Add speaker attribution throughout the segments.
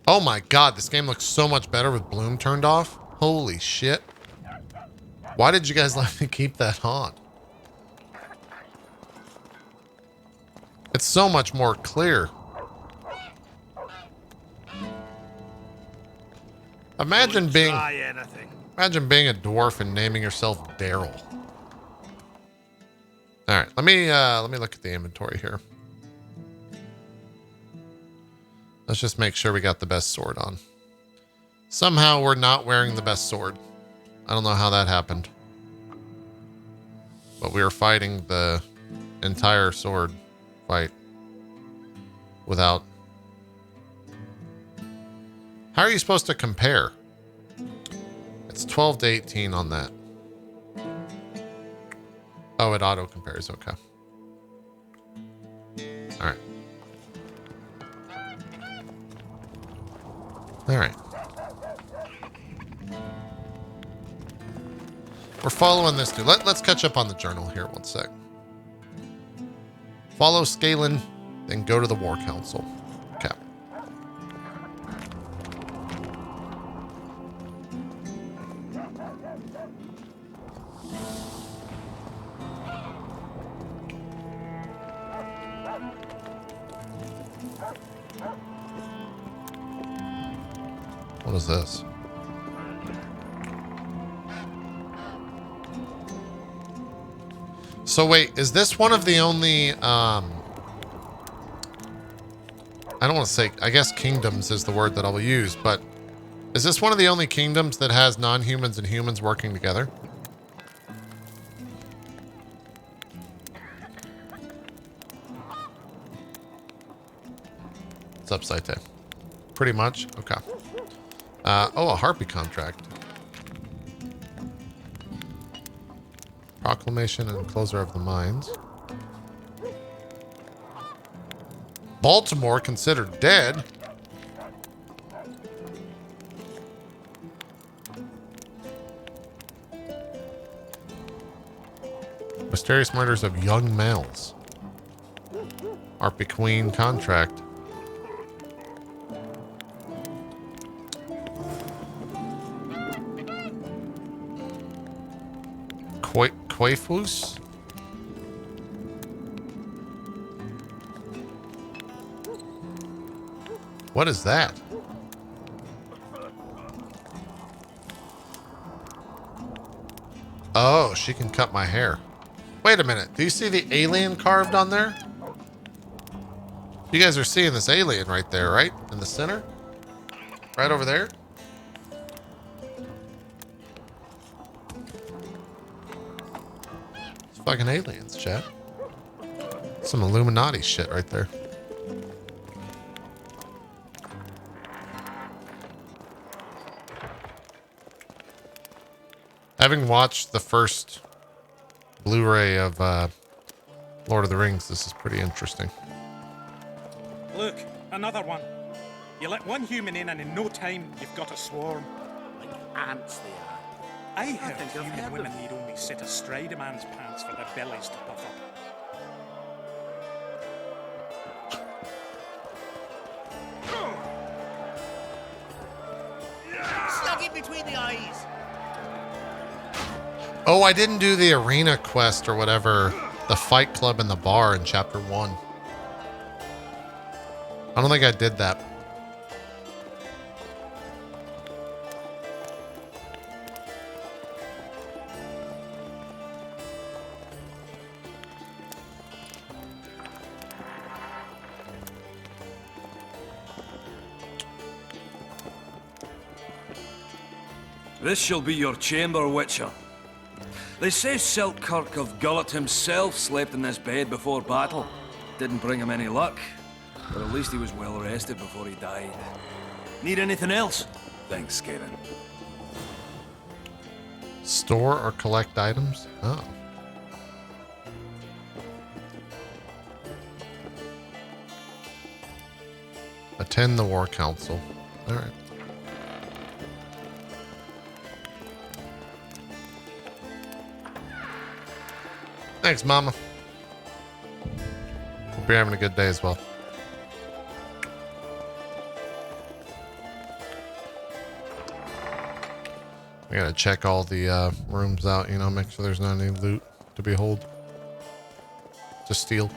Speaker 1: Oh my god, this game looks so much better with bloom turned off. Holy shit. Why did you guys let me keep that on? It's so much more clear. Imagine being a dwarf and naming yourself Daryl. All right, let me look at the inventory here. Let's just make sure we got the best sword on. Somehow we're not wearing the best sword. I don't know how that happened. But we were fighting the entire sword fight without. How are you supposed to compare? It's 12 to 18 on that. Oh, it auto compares. Okay. All right. All right. We're following this dude. Let's catch up on the journal here 1 sec. Follow Scalen, then go to the War Council. Okay. What is this? So wait, is this one of the only, I don't want to say, I guess kingdoms is the word that I will use, but is this one of the only kingdoms that has non-humans and humans working together? What's up, Saite? Pretty much? Okay. Oh, a harpy contract. Proclamation and closer of the mines. Baltimore considered dead. Mysterious murders of young males. Harpy Queen contract. Quaifus? What is that? Oh, she can cut my hair. Wait a minute. Do you see the alien carved on there? You guys are seeing this alien right there, right? In the center? Right over there? It's fucking aliens, chat. Some Illuminati shit right there. Having watched the first Blu-ray of Lord of the Rings, this is pretty interesting.
Speaker 2: Look, another one. You let one human in and in no time you've got a swarm.
Speaker 3: Like ants they are.
Speaker 2: I heard human women need only sit astride a man's pants for their bellies to puff up.
Speaker 3: Stuck it between the eyes.
Speaker 1: Oh, I didn't do the arena quest or whatever. The fight club in the bar in chapter 1. I don't think I did that.
Speaker 4: This shall be your chamber, Witcher. They say Selkirk of Gullet himself slept in this bed before battle. Didn't bring him any luck, but at least he was well rested before he died. Need anything else? Thanks, Skaven.
Speaker 1: Store or collect items? Oh. Attend the War Council. All right. Thanks, Mama. Hope you're having a good day as well. I gotta check all the rooms out, you know, make sure there's not any loot to behold. To steal.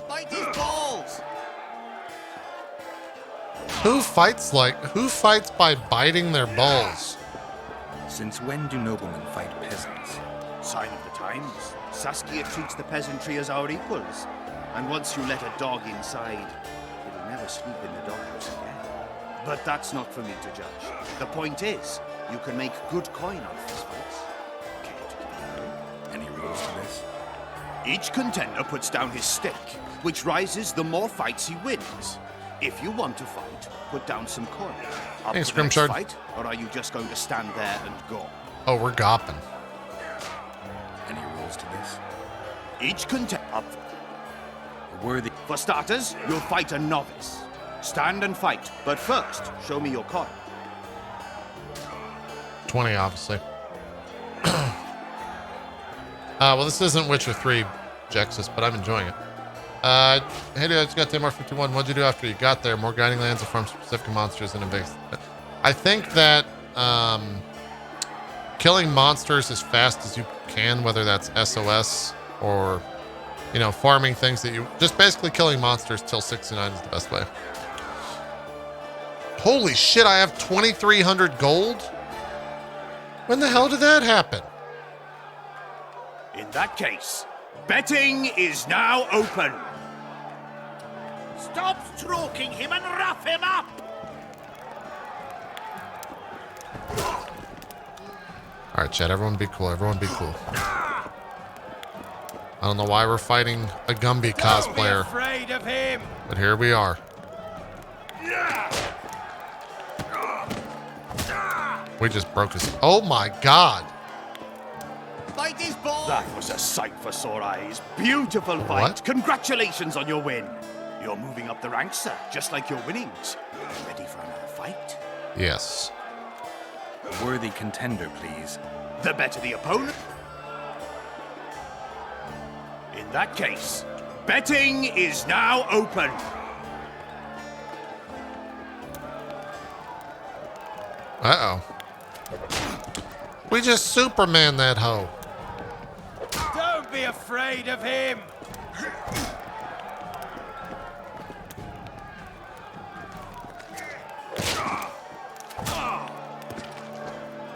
Speaker 3: Bite his balls!
Speaker 1: Who fights by biting their balls?
Speaker 5: Since when do noblemen fight peasants?
Speaker 3: Sign of the times. Saskia treats the peasantry as our equals. And once you let a dog inside, it'll never sleep in the doghouse again. But that's not for me to judge. The point is, you can make good coin off these fights.
Speaker 5: Any rules to this?
Speaker 3: Each contender puts down his stake, which rises the more fights he wins. If you want to fight, put down some coin. Up
Speaker 1: Thanks,
Speaker 3: for the next
Speaker 1: Grimshard.
Speaker 3: fight, or are you just going to stand there and go?
Speaker 1: Oh, we're gopping.
Speaker 5: Any rules to this?
Speaker 3: Each contender up.
Speaker 5: A worthy...
Speaker 3: For starters, you'll fight a novice. Stand and fight, but first, show me your coin.
Speaker 1: 20, obviously. Well, this isn't Witcher 3, Jexus, but I'm enjoying it. Hey, dude, I just got Tamar 51. What'd you do after you got there? More guiding lands or farm specific monsters and invasive. I think that killing monsters as fast as you can, whether that's SOS or, you know, farming things that you just basically killing monsters till 69 is the best way. Holy shit, I have 2,300 gold? When the hell did that happen?
Speaker 3: In that case, betting is now open.
Speaker 6: Stop stroking him and rough him up!
Speaker 1: All right, Chad, everyone be cool. Everyone be cool. I don't know why we're fighting a Gumby cosplayer,
Speaker 6: Afraid of him!
Speaker 1: but here we are. We just broke his... Oh my God.
Speaker 3: Bite his ball! That was a sight for sore eyes. Beautiful fight.
Speaker 1: What?
Speaker 3: Congratulations on your win. You're moving up the ranks, sir, just like your winnings. Ready for another fight?
Speaker 1: Yes.
Speaker 5: A worthy contender, please.
Speaker 3: The better the opponent. In that case, betting is now open.
Speaker 1: Uh-oh. We just Superman that hoe.
Speaker 6: Don't be afraid of him!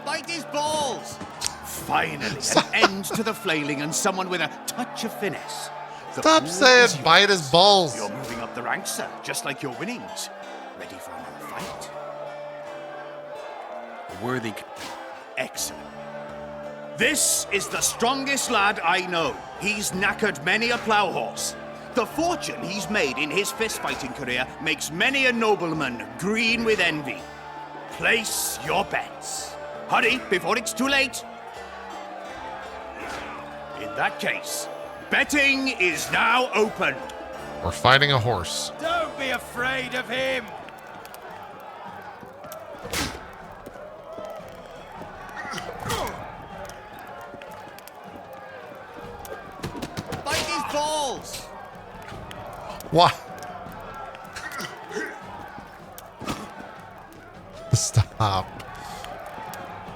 Speaker 3: Bite his balls! Finally, an end to the flailing and someone with a touch of finesse. The
Speaker 1: Stop
Speaker 3: pool
Speaker 1: saying
Speaker 3: is yours.
Speaker 1: bite his balls.
Speaker 3: You're moving up the ranks, sir, just like your winnings. Ready for another fight?
Speaker 5: A worthy...
Speaker 3: Excellent. This is the strongest lad I know. He's knackered many a plough horse. The fortune he's made in his fist-fighting career makes many a nobleman green with envy. Place your bets. Hurry, before it's too late. In that case, betting is now open.
Speaker 1: We're fighting a horse.
Speaker 6: Don't be afraid of him!
Speaker 3: Bite his balls!
Speaker 1: What? Stop.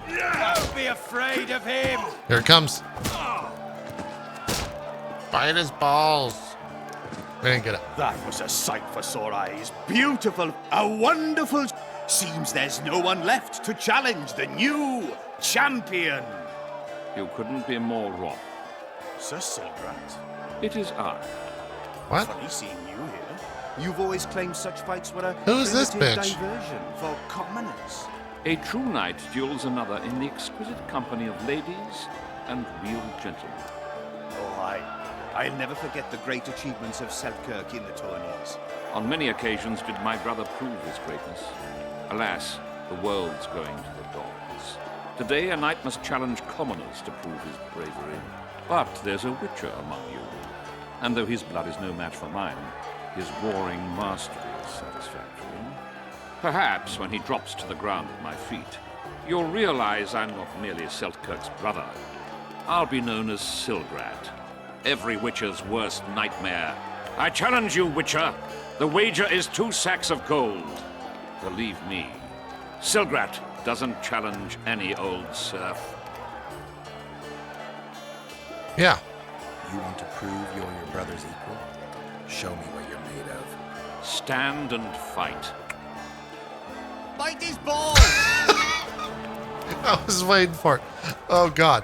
Speaker 6: Don't be afraid of him!
Speaker 1: Here it comes. Bite his balls. We didn't get it.
Speaker 3: That was a sight for sore eyes. Beautiful, a wonderful... Seems there's no one left to challenge the new champion.
Speaker 7: You couldn't be more wrong.
Speaker 3: Sir Silgrant,
Speaker 7: It is I.
Speaker 1: What?
Speaker 3: funny seeing you here. You've always claimed such fights were a
Speaker 1: Who's this
Speaker 3: primitive
Speaker 1: bitch?
Speaker 3: diversion for commoners.
Speaker 7: A true knight duels another in the exquisite company of ladies and real gentlemen.
Speaker 3: Oh, I'll never forget the great achievements of Selkirk in the tourneys.
Speaker 7: On many occasions did my brother prove his greatness. Alas, the world's going to the dogs. Today a knight must challenge commoners to prove his bravery. But there's a witcher among you. And though his blood is no match for mine, his warring mastery is satisfactory. Perhaps when he drops to the ground at my feet, you'll realize I'm not merely Selkirk's brother, I'll be known as Silgrat, every Witcher's worst nightmare. I challenge you, Witcher. The wager is 2 sacks of gold. Believe me, Silgrat doesn't challenge any old serf.
Speaker 1: Yeah.
Speaker 5: You want to prove you're your brother's equal? Show me what you're made of.
Speaker 7: Stand and fight.
Speaker 3: Bite his balls!
Speaker 1: I was waiting for it. Oh, God.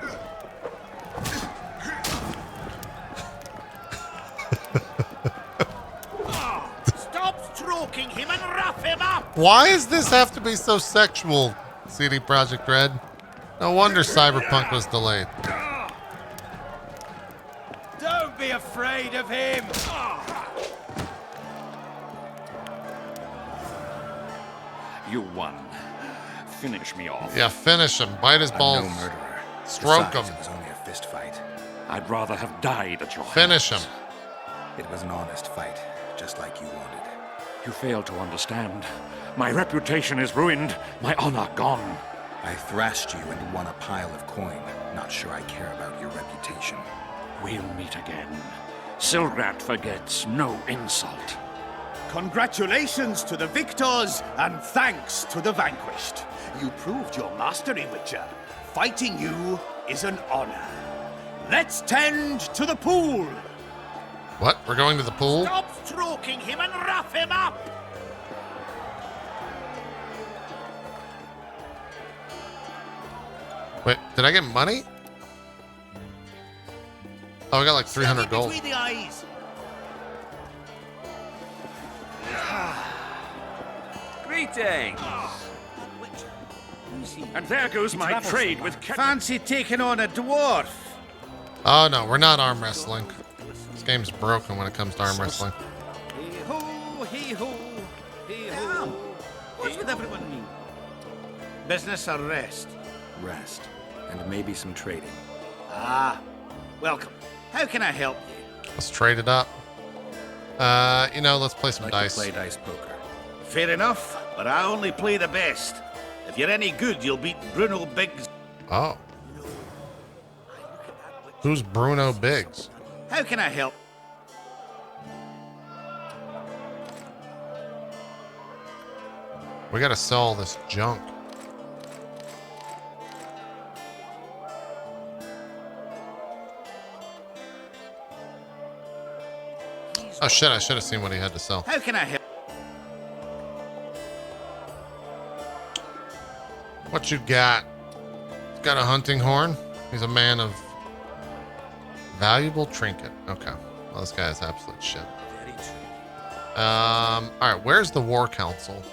Speaker 3: Stop stroking him and rough him up!
Speaker 1: Why does this have to be so sexual, CD Projekt Red? No wonder Cyberpunk was delayed.
Speaker 6: Don't be afraid of him!
Speaker 7: You won. Finish me off.
Speaker 1: Yeah, finish him. Bite his
Speaker 5: I'm
Speaker 1: balls.
Speaker 5: no murderer.
Speaker 1: Stroke
Speaker 5: Besides,
Speaker 1: him.
Speaker 5: It was only a fist fight.
Speaker 7: I'd rather have died at your
Speaker 1: Finish him.
Speaker 7: hands.
Speaker 5: It was an honest fight, just like you wanted.
Speaker 7: You fail to understand. My reputation is ruined. My honor gone.
Speaker 5: I thrashed you and won a pile of coin. Not sure I care about your reputation.
Speaker 7: We'll meet again. Silgrat forgets no insult.
Speaker 3: Congratulations to the victors, and thanks to the vanquished. You proved your mastery, Witcher. Fighting you is an honor. Let's tend to the pool.
Speaker 1: What? We're going to the pool?
Speaker 3: Stop stroking him and rough him up.
Speaker 1: Wait, did I get money? Oh, I got like 300 gold.
Speaker 3: Between the eyes.
Speaker 6: Greetings!
Speaker 7: And there goes my trade with
Speaker 6: Fancy taking on a dwarf?
Speaker 1: Oh, no, we're not arm wrestling. This game's broken when it comes to arm wrestling.
Speaker 6: Hee-ho, hee-ho, hee-ho. What's with everyone? Business or rest?
Speaker 5: Rest. And maybe some trading.
Speaker 6: Ah, welcome. How can I help you?
Speaker 1: Let's trade it up. You know, let's play some
Speaker 5: Like
Speaker 1: dice.
Speaker 5: to play dice poker.
Speaker 6: Fair enough, but I only play the best. If you're any good, you'll beat Bruno Biggs.
Speaker 1: Oh. Who's Bruno Biggs?
Speaker 6: How can I help?
Speaker 1: We gotta sell this junk. Oh shit, I should have seen what he had to sell.
Speaker 6: How can I help?
Speaker 1: What you got? He's got a hunting horn. He's a man of valuable trinket. Okay. Well, this guy is absolute shit.
Speaker 6: Very true.
Speaker 1: All right, where's the war council?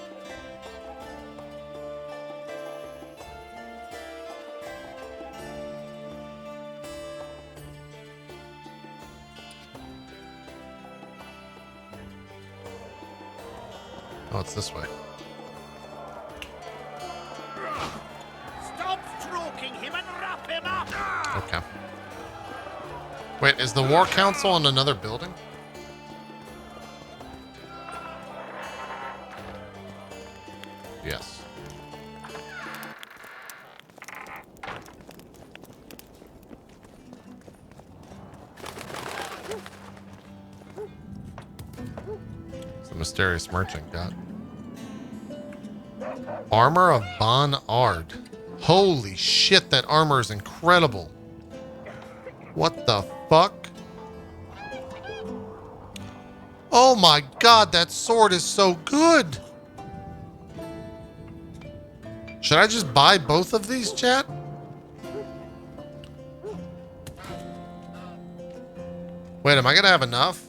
Speaker 1: Oh, it's this way.
Speaker 3: Stop stroking him and wrap him up.
Speaker 1: Okay. Wait, is the war council in another building? Yes. It's the mysterious merchant got. Armor of Bon Ard. Holy shit, that armor is incredible. What the fuck? Oh my god, that sword is so good. Should I just buy both of these, chat? Wait, am I gonna have enough?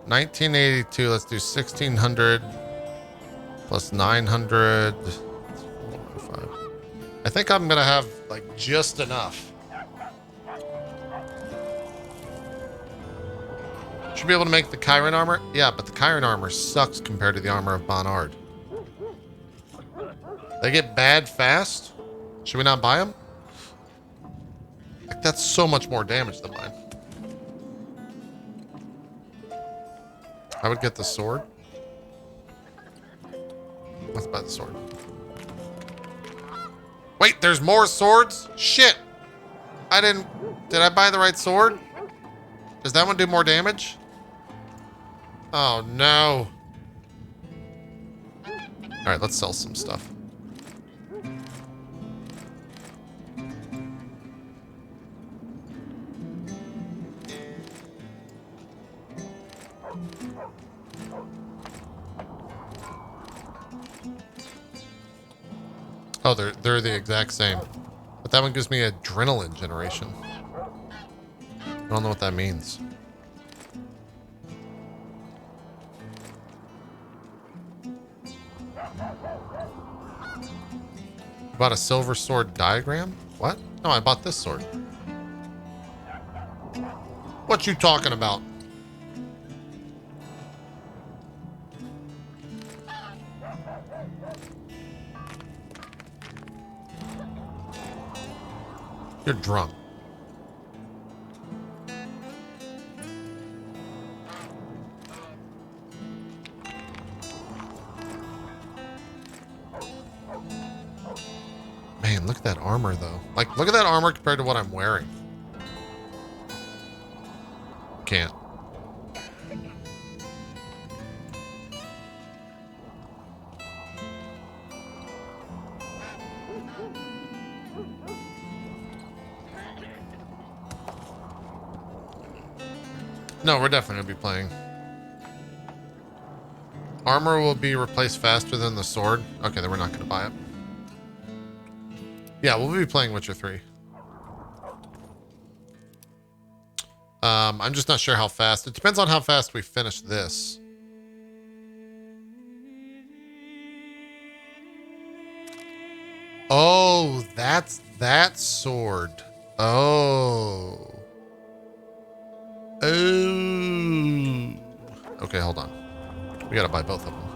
Speaker 1: 1982, let's do 1600 plus 900. I think I'm gonna have like just enough. Should be able to make the Chiron armor. Yeah, but the Chiron armor sucks compared to the armor of Bon Ard. They get bad fast. Should we not buy them? Like, that's so much more damage than mine. I would get the sword. Let's buy the sword. Wait, there's more swords? Shit. I didn't... Did I buy the right sword? Does that one do more damage? Oh, no. Alright, let's sell some stuff. Oh, they're the exact same. But that one gives me adrenaline generation. I don't know what that means. You bought a silver sword diagram? What? No, I bought this sword. What you talking about? You're drunk. Man, look at that armor, though. Like, look at that armor compared to what I'm wearing. Can't. No, we're definitely going to be playing. Armor will be replaced faster than the sword. Okay, then we're not going to buy it. Yeah, we'll be playing Witcher 3. I'm just not sure how fast. It depends on how fast we finish this. Oh, that's that sword. Oh. Oh. Okay, hold on. We gotta buy both of them.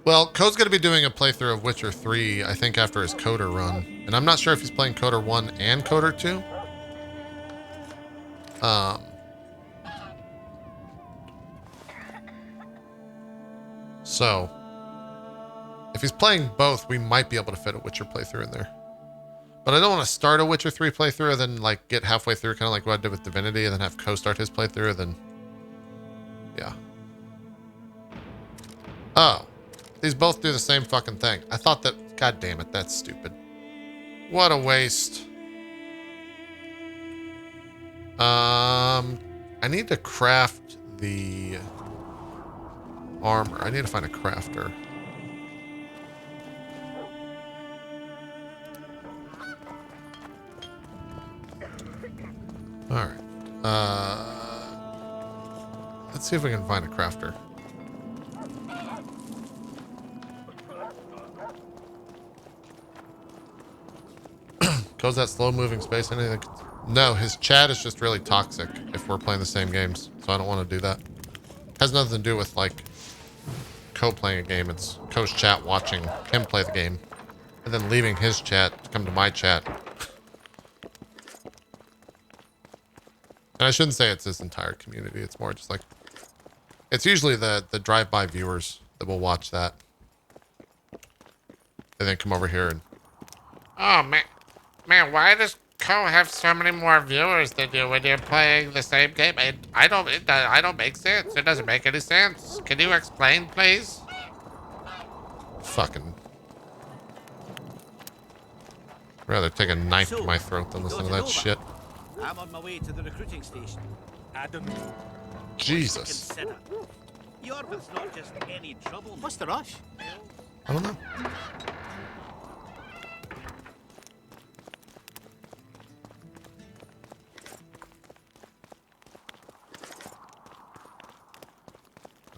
Speaker 1: Well, Code's gonna be doing a playthrough of Witcher 3, I think, after his Coder run. And I'm not sure if he's playing Coder 1 and Coder 2. So, if he's playing both, we might be able to fit a Witcher playthrough in there. But I don't want to start a Witcher 3 playthrough and then, like, get halfway through, kind of like what I did with Divinity, and then have Co start his playthrough, then... Yeah. Oh. These both do the same fucking thing. I thought that... God damn it, that's stupid. What a waste. I need to craft the... armor. I need to find a crafter. Alright. Let's see if we can find a crafter. Goes that slow moving space. Anything? No, his chat is just really toxic if we're playing the same games. So I don't want to do that. Has nothing to do with like playing a game. It's Co's chat watching him play the game. And then leaving his chat to come to my chat. And I shouldn't say it's his entire community. It's more just like... It's usually the drive-by viewers that will watch that. And then come over here and... Oh, man. Man, why does Co have so many more viewers than you when you're playing the same game? I don't make sense. It doesn't make any sense. Can you explain, please? Fucking... Rather take a knife to my throat than listen to that shit.
Speaker 6: I'm on my way to the recruiting station.
Speaker 2: I don't know.
Speaker 6: Jesus.
Speaker 1: Jesus.
Speaker 6: Yorvith's not just any trouble.
Speaker 3: What's the rush?
Speaker 1: I don't know.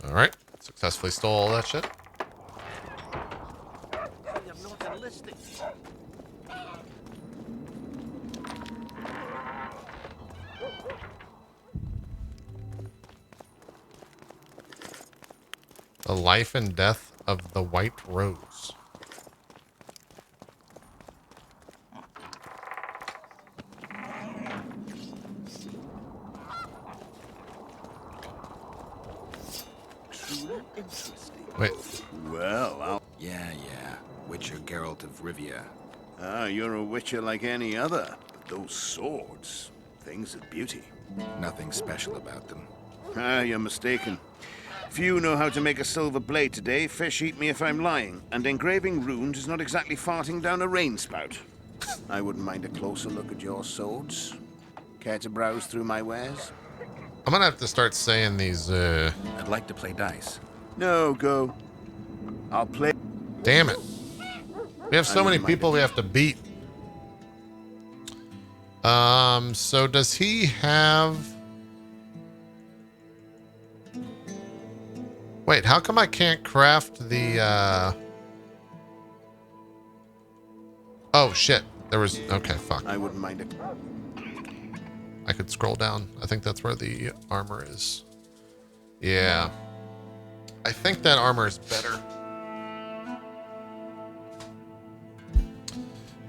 Speaker 1: Alright. Successfully stole all that shit.
Speaker 6: You're not enlisting.
Speaker 1: The life and death of the White Rose.
Speaker 3: Interesting.
Speaker 1: Wait.
Speaker 5: Well, yeah. Witcher Geralt of Rivia.
Speaker 3: Ah, you're a witcher like any other. But those swords, things of beauty.
Speaker 5: Nothing special about them.
Speaker 3: Ah, you're mistaken. Few know how to make a silver blade today. Fish eat me if I'm lying. And engraving runes is not exactly farting down a rain spout. I wouldn't mind a closer look at your swords. Care to browse through my wares?
Speaker 1: I'm gonna have to start saying these,
Speaker 5: I'd like to play dice.
Speaker 3: No, go. I'll play.
Speaker 1: damn it. We have so many people we have to beat. So does he have... Wait, how come I can't craft the, Oh, shit. There was... Okay, fuck.
Speaker 3: I wouldn't mind it.
Speaker 1: I could scroll down. I think that's where the armor is. Yeah. I think that armor is better.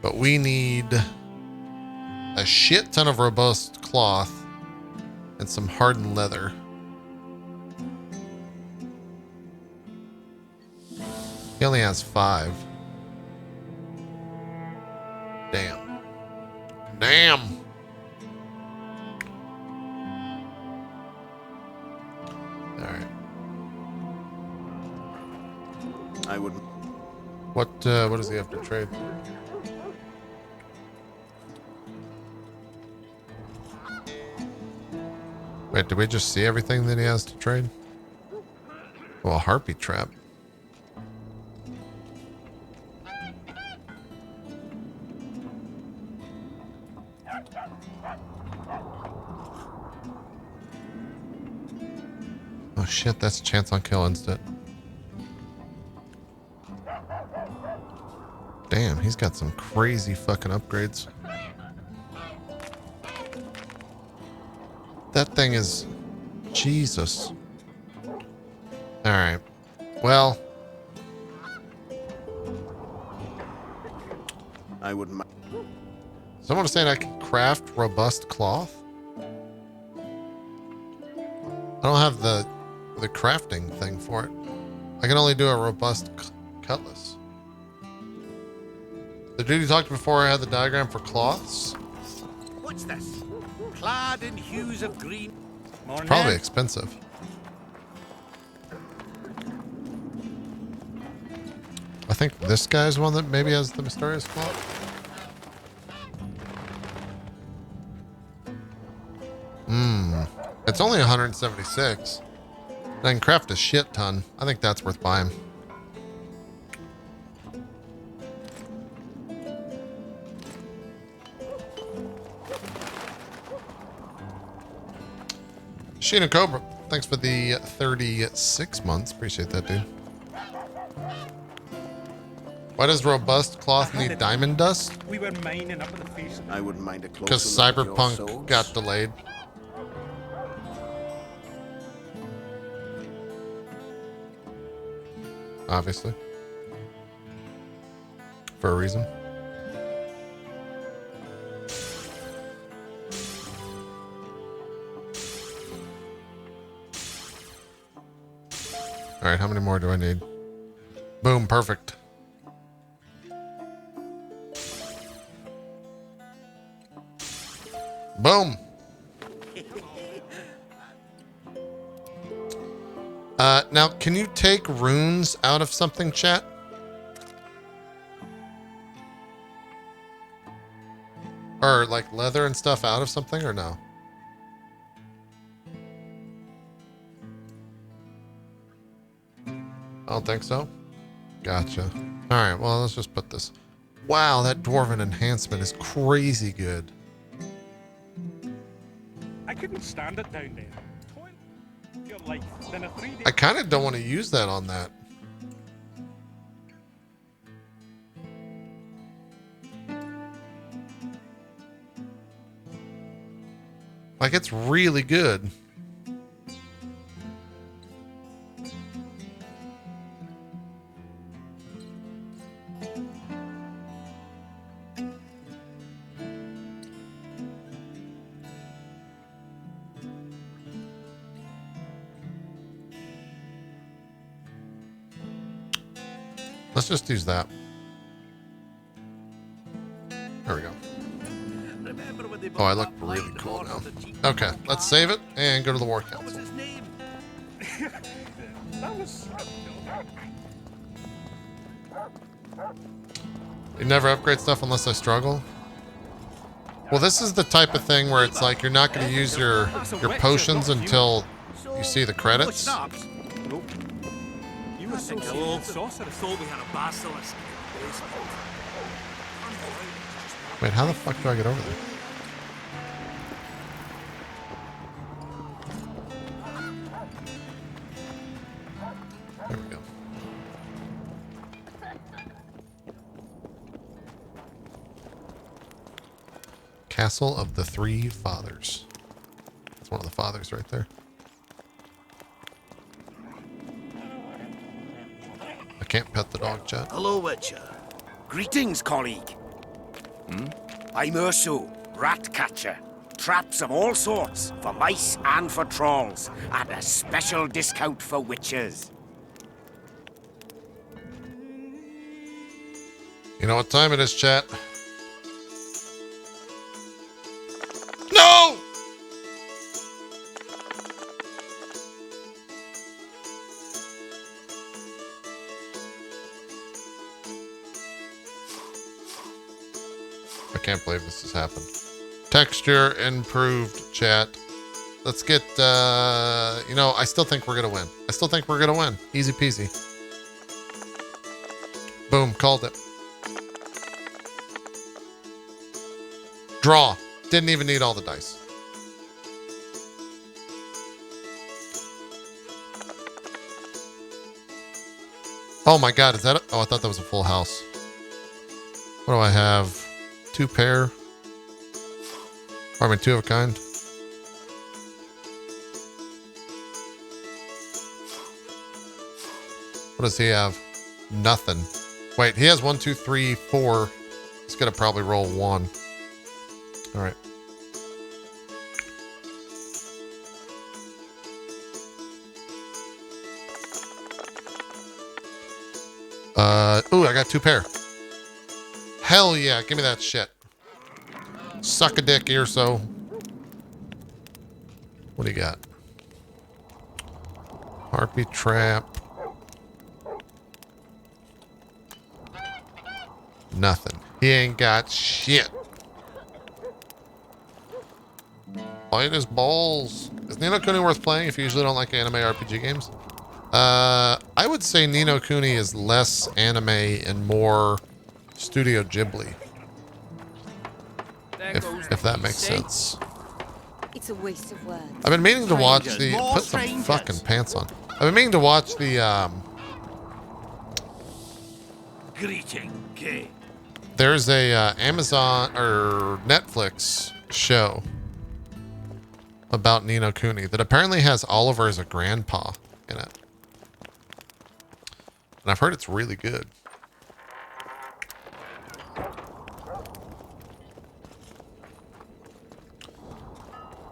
Speaker 1: But we need a shit ton of robust cloth and some hardened leather. He only has 5. Damn. Damn. All right.
Speaker 3: I wouldn't.
Speaker 1: What does he have to trade? Wait, did we just see everything that he has to trade? Well, a harpy trap. Oh shit, that's a chance on kill instant. Damn, he's got some crazy fucking upgrades. That thing is... Jesus. Alright. Well...
Speaker 3: I wouldn't mind.
Speaker 1: Someone was saying I can craft robust cloth? I don't have the crafting thing for it. I can only do a robust cutlass. The dude you talked to before had the diagram for cloths?
Speaker 6: What's this? Clad in hues of green.
Speaker 2: Morning.
Speaker 1: Probably expensive. I think this guy's one that maybe has the mysterious cloth. It's only 176. I can craft a shit ton. I think that's worth buying. Sheena Cobra, thanks for the 36 months. Appreciate that, dude. Why does robust cloth need diamond dust?
Speaker 2: We were mining up in the face.
Speaker 3: I wouldn't mind a closer
Speaker 1: Because
Speaker 3: look at your
Speaker 1: Cyberpunk
Speaker 3: swords.
Speaker 1: got delayed. Obviously. For a reason. Alright, how many more do I need? Boom, perfect. Boom. Now, can you take runes out of something, chat? Or like leather and stuff out of something, or no? I don't think so. Gotcha. All right, well, let's just put this. Wow, that dwarven enhancement is crazy good.
Speaker 2: I couldn't stand it down there. Your life than a 3D.
Speaker 1: I kind of don't want to use that on that. Like, it's really good. Let's just use that. Oh, I look really cool now. Okay, let's save it and go to the War Council. You never upgrade stuff unless I struggle? Well, this is the type of thing where it's like you're not going to use your potions until you see the credits.
Speaker 2: Nope. You were so sorcerer. Thought we had a basilisk.
Speaker 1: Wait, how the fuck do I get over there? There we go. Castle of the Three Fathers. That's one of the fathers right there. I can't pet the dog, chat.
Speaker 3: Hello, Witcher.
Speaker 8: Greetings, colleague. I'm Urso, rat catcher. Traps of all sorts, for mice and for trolls, at a special discount for witches.
Speaker 1: You know what time it is, chat? No! I can't believe this has happened. Texture improved, chat. Let's get, you know, I still think we're going to win. I still think we're going to win. Easy peasy. Boom, called it. Draw. Didn't even need all the dice. Oh my god, is that oh, I thought that was a full house. What do I have? 2 pair? Or I mean 2 of a kind. What does he have? Nothing. Wait, he has 1, 2, 3, 4. He's gonna probably roll 1. All right. Ooh, I got 2 pair. Hell yeah, give me that shit. Suck a dick, Urso. What do you got? Harpy trap. Nothing. He ain't got shit. Fight his balls. Is Ni no Kuni worth playing if you usually don't like anime RPG games? I would say Ni no Kuni is less anime and more Studio Ghibli. If that makes sense.
Speaker 9: It's a waste of words.
Speaker 1: I've been meaning to watch the put some fucking pants on. I've been meaning to watch the
Speaker 6: Greeting, Kay.
Speaker 1: there's a Amazon or Netflix show about Ni no Kuni that apparently has Oliver as a grandpa in it. And I've heard it's really good.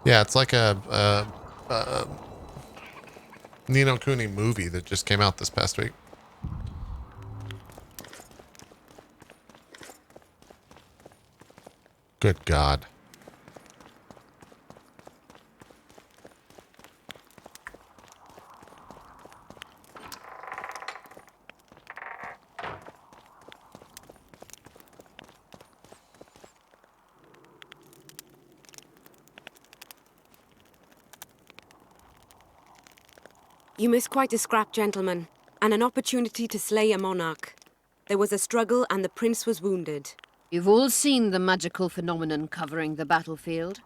Speaker 1: Yeah, it's like a Ni no Kuni movie that just came out this past week. Good God.
Speaker 9: You missed quite a scrap, gentlemen, and an opportunity to slay a monarch. There was a struggle and the prince was wounded.
Speaker 10: You've all seen the magical phenomenon covering the battlefield.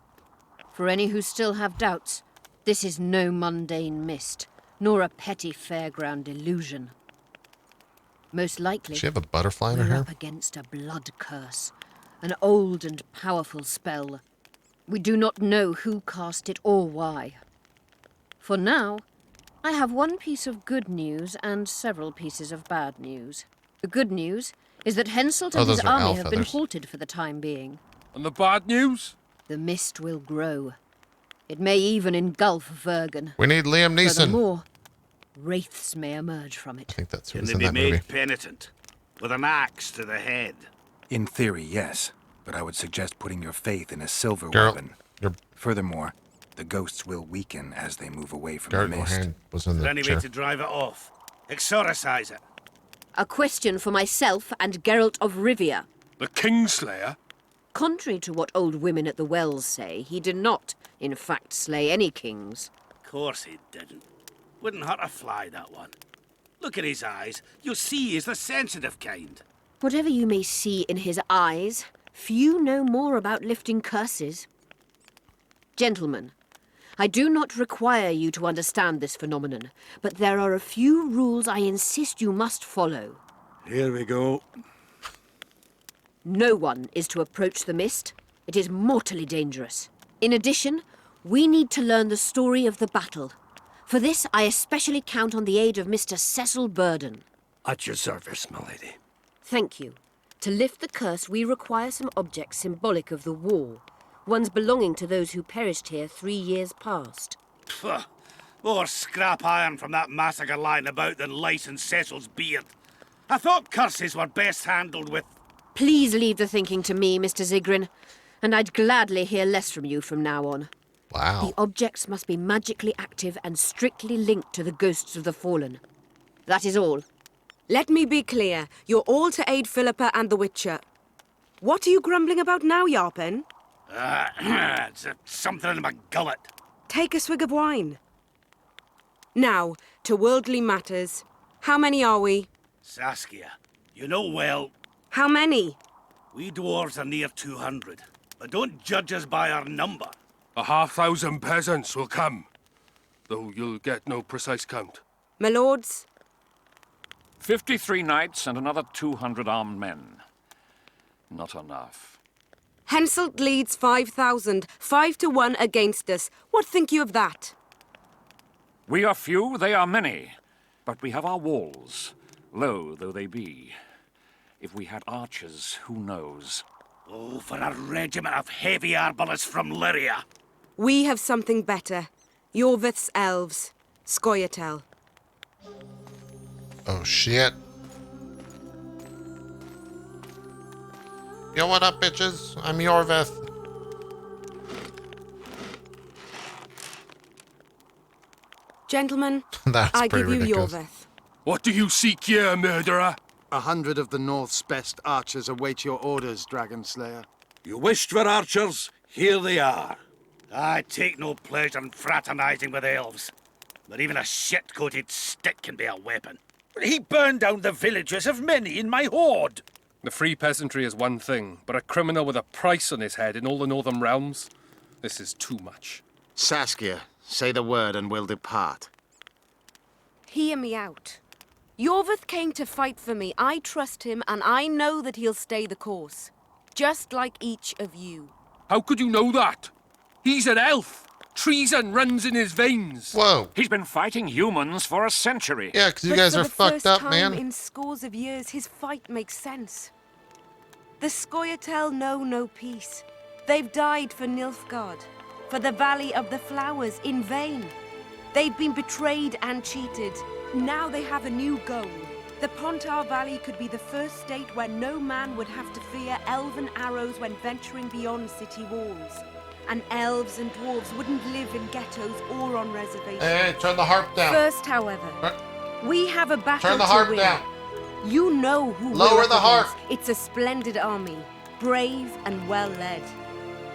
Speaker 10: For any who still have doubts, this is no mundane mist, nor a petty fairground illusion. Most likely,
Speaker 1: Does she have a butterfly in her
Speaker 10: we're
Speaker 1: hair?
Speaker 10: up against a blood curse, an old and powerful spell. We do not know who cast it or why. For now, I have one piece of good news and several pieces of bad news. The good news is that Henselt and his
Speaker 1: those are owl
Speaker 10: army have been
Speaker 1: feathers.
Speaker 10: halted for the time being.
Speaker 4: And the bad news?
Speaker 10: The mist will grow. It may even engulf Vergen.
Speaker 1: We need Liam Neeson.
Speaker 10: Furthermore, wraiths may emerge from
Speaker 1: I
Speaker 10: it.
Speaker 1: think that's who
Speaker 6: Can
Speaker 1: was
Speaker 6: they
Speaker 1: in
Speaker 6: be
Speaker 1: that
Speaker 6: made
Speaker 1: movie.
Speaker 6: penitent? With an axe to the head?
Speaker 5: In theory, yes. but I would suggest putting your faith in a silver
Speaker 1: Geralt,
Speaker 5: weapon.
Speaker 1: your
Speaker 5: Furthermore, the ghosts will weaken as they move away from
Speaker 1: Geralt,
Speaker 5: the
Speaker 1: your
Speaker 5: mist.
Speaker 1: hand was in
Speaker 6: Is there
Speaker 1: the
Speaker 6: any
Speaker 1: chair.
Speaker 6: way to drive it off? Exorcise it.
Speaker 10: A question for myself and Geralt of Rivia.
Speaker 11: The Kingslayer?
Speaker 10: Contrary to what old women at the wells say, he did not, in fact, slay any kings.
Speaker 6: Of course he didn't. Wouldn't hurt a fly, that one. Look at his eyes. You'll see he's the sensitive kind.
Speaker 10: Whatever you may see in his eyes, few know more about lifting curses. Gentlemen, I do not require you to understand this phenomenon, but there are a few rules I insist you must follow.
Speaker 11: Here we go.
Speaker 10: No one is to approach the mist. It is mortally dangerous. In addition, we need to learn the story of the battle. For this, I especially count on the aid of Mr. Cecil Burden.
Speaker 11: At your service, my lady.
Speaker 10: Thank you. To lift the curse, we require some objects symbolic of the war. Ones belonging to those who perished here 3 years past.
Speaker 6: Pfft. More scrap iron from that massacre lying about than lice in Cecil's beard. I thought curses were best handled with...
Speaker 10: Please leave the thinking to me, Mr. Zigrin, and I'd gladly hear less from you from now on.
Speaker 1: Wow.
Speaker 10: The objects must be magically active and strictly linked to the ghosts of the fallen. That is all.
Speaker 9: Let me be clear. You're all to aid Philippa and the Witcher. What are you grumbling about now, Yarpen?
Speaker 6: it's something in my gullet.
Speaker 9: Take a swig of wine. Now, to worldly matters. How many are we?
Speaker 6: Saskia, you know well,
Speaker 9: How many?
Speaker 6: we dwarves are near 200. But don't judge us by our number.
Speaker 11: 1,000 peasants will come, though you'll get no precise count.
Speaker 9: My lords?
Speaker 7: 53 knights and another 200 armed men. Not enough.
Speaker 9: Henselt leads 5,000, 5 to 1 against us. What think you of that?
Speaker 7: We are few, they are many. But we have our walls, low though they be. If we had archers, who knows?
Speaker 6: Oh, for a regiment of heavy arbalists from Lyria.
Speaker 9: We have something better. Yorvith's elves. Scoia'tael.
Speaker 1: Oh, shit. Yo, what up, bitches? I'm Yorvith.
Speaker 9: Gentlemen,
Speaker 1: That's
Speaker 9: I
Speaker 1: pretty
Speaker 9: give you
Speaker 1: ridiculous.
Speaker 9: Yorvith.
Speaker 11: What do you seek here, murderer?
Speaker 12: 100 of the North's best archers await your orders, Dragon Slayer.
Speaker 6: You wished for archers, here they are. I take no pleasure in fraternizing with elves. But even a shit-coated stick can be a weapon. He burned down the villages of many in my horde.
Speaker 11: The free peasantry is one thing, but a criminal with a price on his head in all the Northern realms? This is too much.
Speaker 8: Saskia, say the word and we'll depart.
Speaker 9: Hear me out. Yorvith came to fight for me. I trust him, and I know that he'll stay the course. Just like each of you.
Speaker 11: How could you know that? He's an elf. Treason runs in his veins.
Speaker 1: Whoa.
Speaker 7: He's been fighting humans for a century.
Speaker 1: Yeah, because you
Speaker 9: But
Speaker 1: guys
Speaker 9: for
Speaker 1: are
Speaker 9: the
Speaker 1: fucked
Speaker 9: first
Speaker 1: up,
Speaker 9: time
Speaker 1: man.
Speaker 9: in scores of years, his fight makes sense. The Scoia'tael know no peace. They've died for Nilfgaard, for the Valley of the Flowers, in vain. They've been betrayed and cheated. Now they have a new goal. The Pontar Valley could be the first state where no man would have to fear elven arrows when venturing beyond city walls. And elves and dwarves wouldn't live in ghettos or on reservations.
Speaker 1: Hey, turn the harp down.
Speaker 9: First, however, we have a battle
Speaker 1: Turn the
Speaker 9: to
Speaker 1: harp
Speaker 9: win.
Speaker 1: down.
Speaker 9: You know who
Speaker 1: Lower
Speaker 9: we're up
Speaker 1: the harp.
Speaker 9: against. It's a splendid army, brave and well led.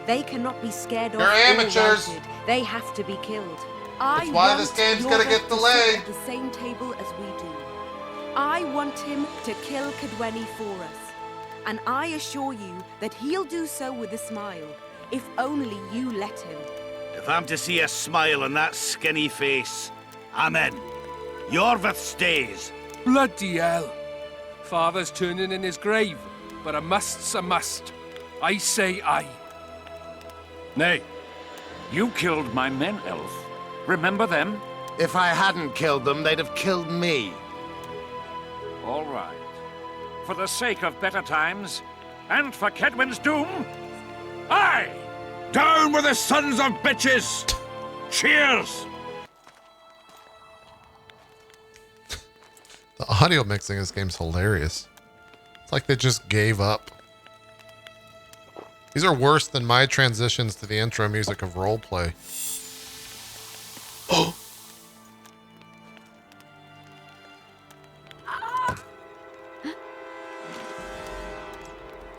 Speaker 9: They cannot be scared
Speaker 1: You're
Speaker 9: off or
Speaker 1: amateurs.
Speaker 9: routed. They have to be killed.
Speaker 1: That's why this game's gonna get
Speaker 9: Yorvith to sit
Speaker 1: delayed.
Speaker 9: at the same table as we do. I want him to kill Cadweni for us, and I assure you that he'll do so with a smile, if only you let him.
Speaker 6: If I'm to see a smile on that skinny face, I'm in. Yorvith stays.
Speaker 11: Bloody hell. Father's turning in his grave, but a must's a must. I say aye. Nay.
Speaker 7: You killed my men, Elf. Remember them?
Speaker 8: If I hadn't killed them, they'd have killed me.
Speaker 7: All right. For the sake of better times, and for Kedwin's doom, aye!
Speaker 6: Down with the sons of bitches! Cheers!
Speaker 1: The audio mixing in this game's hilarious. It's like they just gave up. These are worse than my transitions to the intro music of roleplay. Oh!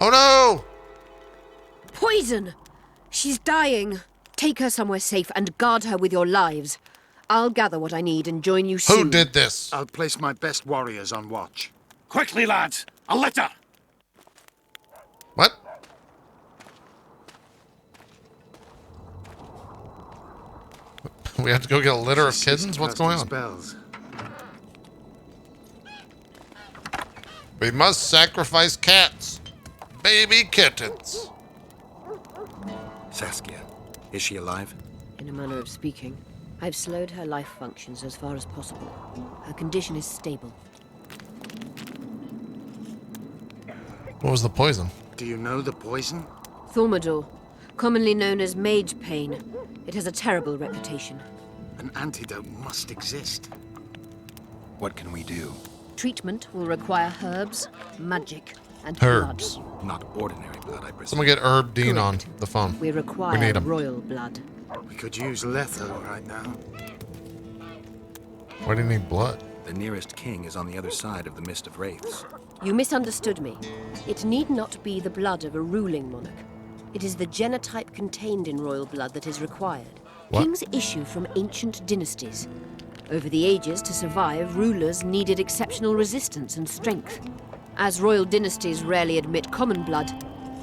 Speaker 1: Oh no!
Speaker 10: Poison! She's dying. Take her somewhere safe and guard her with your lives. I'll gather what I need and join you soon.
Speaker 1: Who did this?
Speaker 12: I'll place my best warriors on watch.
Speaker 6: Quickly, lads! A litter!
Speaker 1: What? We have to go get a litter of kittens? What's going on?
Speaker 12: Spells.
Speaker 1: We must sacrifice cats. Baby kittens.
Speaker 5: Saskia, is she alive?
Speaker 10: In a manner of speaking, I've slowed her life functions as far as possible. Her condition is stable.
Speaker 1: What was the poison?
Speaker 12: Do you know the poison?
Speaker 10: Thaumadour, commonly known as mage pain. It has a terrible reputation.
Speaker 12: An antidote must exist.
Speaker 5: What can we do?
Speaker 10: Treatment will require herbs, magic, and
Speaker 1: Herbs.
Speaker 10: blood.
Speaker 5: Not ordinary blood, I presume.
Speaker 1: Someone get Herb Dean on the phone.
Speaker 10: We require
Speaker 1: need him.
Speaker 10: royal blood.
Speaker 12: We could use letho right now.
Speaker 1: Why do you need blood?
Speaker 5: The nearest king is on the other side of the Mist of Wraiths.
Speaker 10: You misunderstood me. It need not be the blood of a ruling monarch. It is the genotype contained in royal blood that is required.
Speaker 1: What?
Speaker 10: Kings issue from ancient dynasties. Over the ages, to survive, rulers needed exceptional resistance and strength. As royal dynasties rarely admit common blood,